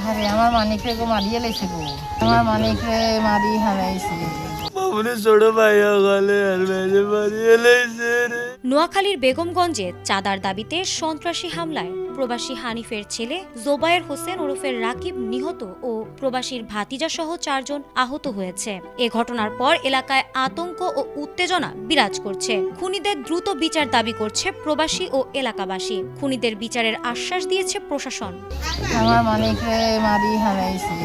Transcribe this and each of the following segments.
আরে আমার মানিকরে গো মারিয়ে লাইছে গো, আমার মানিকরে মারি হারাইছে। মামুনি ছোট ভাই গলে আর মেজে মারিয়ে লাইছে রে। নোয়াখালীর বেগমগঞ্জে চাঁদার দাবিতে সন্ত্রাসী হামলায় প্রবাসী হানিফের ছেলে জোবায়ের হোসেন ওরফে রাকিব নিহত ও প্রবাসীর ভাতিজা সহ 4 জন আহত হয়েছে। এ ঘটনার পর এলাকায় আতঙ্ক ও উত্তেজনা বিরাজ করছে। খুনিদের দ্রুত বিচার দাবি করছে প্রবাসী ও এলাকাবাসী। খুনিদের বিচারের আশ্বাস দিয়েছে প্রশাসন। আমার মানিকরে মারি হারাইছে।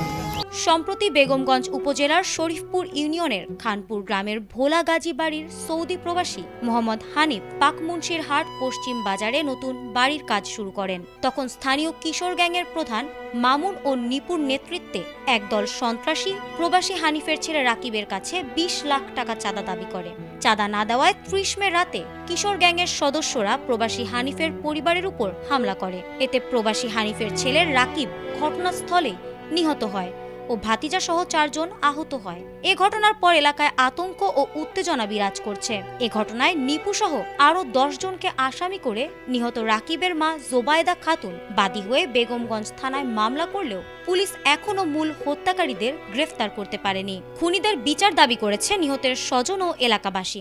সম্প্রতি বেগমগঞ্জ উপজেলার শরীফপুর ইউনিয়নের খানপুর গ্রামের ভোলা গাজী বাড়ির সৌদি প্রবাসী মোহাম্মদ হানিফ পাকমুন্সির হাট পশ্চিম বাজারে নতুন বাড়ির কাজ শুরু করেন। তখন স্থানীয় কিশোর গ্যাংয়ের প্রধান মামুন ও নিপুর নেতৃত্বে একদল সন্ত্রাসী প্রবাসী হানিফের ছেলে রাকিবের কাছে 20 লাখ টাকা চাঁদা দাবি করে। চাঁদা না দেওয়ায় 30 মে রাতে কিশোর গ্যাংয়ের সদস্যরা প্রবাসী হানিফের পরিবারের উপর হামলা করে। এতে প্রবাসী হানিফের ছেলে রাকিব ঘটনাস্থলে নিহত হয় ও ভাতিজা সহ 4 জন আহত হয়। এ ঘটনার পর এলাকায় আতঙ্ক ও উত্তেজনা বিরাজ করছে। এ ঘটনায় নিপু সহ আরো 10 জনকে আসামি করে নিহত রাকিবের মা জোবায়দা খাতুন বাদী হয়ে বেগমগঞ্জ থানায় মামলা করলেও পুলিশ এখনো মূল হত্যাকারীদের গ্রেফতার করতে পারেনি। খুনিদের বিচার দাবি করেছে নিহতের স্বজন ও এলাকাবাসী।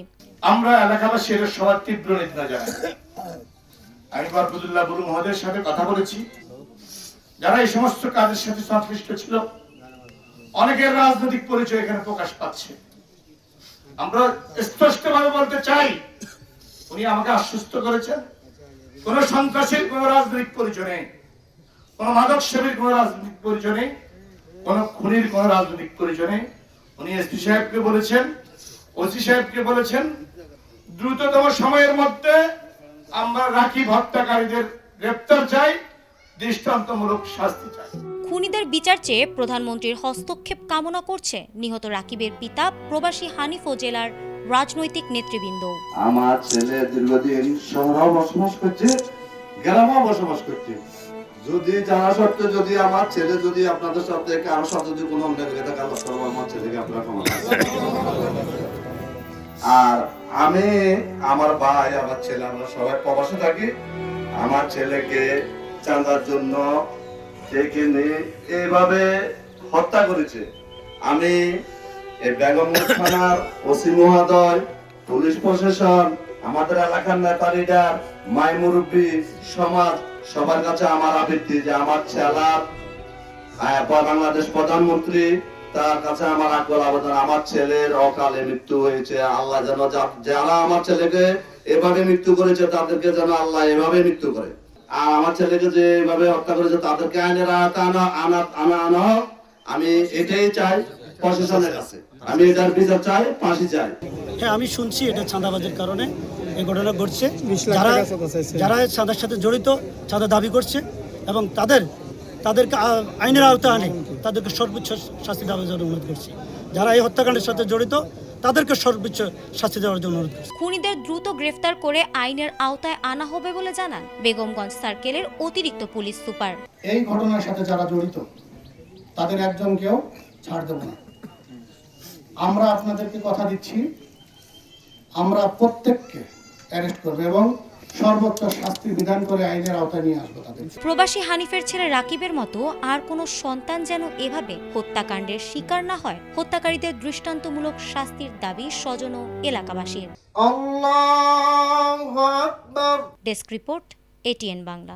আমরা এলাকাবাসী এর সবার তীব্র নিন্দা জানাই। আমি বরকতুল্লাহ বুলু মহোদয়ের সাথে কথা বলেছি, যারা এই সমস্ত কাজের সাথে সংশ্লিষ্ট ছিল অনেকের রাজনৈতিক পরিচয় এখানে প্রকাশ পাচ্ছে। আমরা স্পষ্টভাবে বলতে চাই, উনি আমাকে আশ্বস্ত করেছেন কোন সন্ত্রাসীর কোন রাজনৈতিক পরিচয় নেই, কোন মাদক সেবীর কোন রাজনৈতিক পরিচয় নেই, কোন খুনির কোন রাজনৈতিক পরিচয় নেই। উনি এসপি সাহেবকে বলেছেন, ওসি সাহেবকে বলেছেন দ্রুততম সময়ের মধ্যে আমরা রাকিব হত্যাকারীদের গ্রেফতার চাই, দৃষ্টান্তমূলক শাস্তি চাই। খুনিদের বিচার চেয়ে প্রধানমন্ত্রীর হস্তক্ষেপ কামনা করছে নিহত রাকিবের পিতা প্রবাসী হানিফ ও জেলার রাজনৈতিক নেতৃবৃন্দ। আমার ছেলে দীর্ঘদিন শহরেও বসবাস করছে, গ্রামেও বসবাস করছে। যদি জানা সত্ত্বেও যদি আমার ছেলে যদি আপনাদের সাথে কারো সাথে যদি কোনো অন্যায় করে থাকে, আল্লাহ তাআলা আমার ছেলেকে আপনারা ক্ষমা করবেন। আর আমি, আমার ভাই, আমার ছেলে, আমরা সবাই প্রবাসে থাকি। আমার ছেলেকে চাঁদার জন্য এখানে এইভাবে হত্যা করেছে। আমি এই বেগমগঞ্জ থানার ওসি মহোদয়, পুলিশ প্রশাসন, আমাদের এলাকার নেতা লিডার, মাই মুরব্বী, সমাজ, সবার কাছে আমার আবৃত্তি যে আমার ছেলার বাংলাদেশ প্রধানমন্ত্রী, তার কাছে আমার আকুল আবেদন, আমার ছেলের অকালে মৃত্যু হয়েছে। আল্লাহ যেন যারা আমার ছেলেকে এভাবে মৃত্যু করেছে তাদেরকে যেন আল্লাহ এভাবে মৃত্যু করে। আর আমার ছেলেকে যে এভাবে হত্যা করেছে তাদেরকে আইনের আওতায় আনা হোক। আমি এটাই চাই প্রশাসনের কাছে, আমি এটার বিচার চাই, ফাঁসি চাই। হ্যাঁ, আমি শুনছি এটা চাঁদাবাজির কারণে এই ঘটনা ঘটছে। যারা চাঁদার সাথে জড়িত, চাঁদা দাবি করছে এবং তাদেরকে আইনের আওতায় আনে, তাদেরকে সর্বোচ্চ শাস্তি দেওয়ার জন্য অনুরোধ করছি। যারা এই হত্যাকাণ্ডের সাথে জড়িত তাদেরকে সর্বোচ্চ শাস্তি দেওয়ার জন্য অনুরোধ করছি। খুনিদের দ্রুত গ্রেফতার করে আইনের আওতায় আনা হবে বলে জানান বেগমগঞ্জ সার্কেলের অতিরিক্ত পুলিশ সুপার। এই ঘটনার সাথে যারা জড়িত তাদের একজনকেও ছাড় দেব না। আমরা আপনাদেরকে কথা দিচ্ছি, আমরা প্রত্যেককে অ্যারেস্ট করব এবং সর্বোচ্চ শাস্তি বিধান করে আইনের আওতায় নিয়ে আসবো তাদের। প্রবাসী হানিফের ছেলে রাকিবের মতো আর কোনো সন্তান যেন এভাবে হত্যাকাণ্ডের শিকার না হয়, হত্যাকারীদের দৃষ্টান্তমূলক শাস্তির দাবি স্বজন ও এলাকাবাসীর। আল্লাহু আকবার। Desk report, ATN Bangla.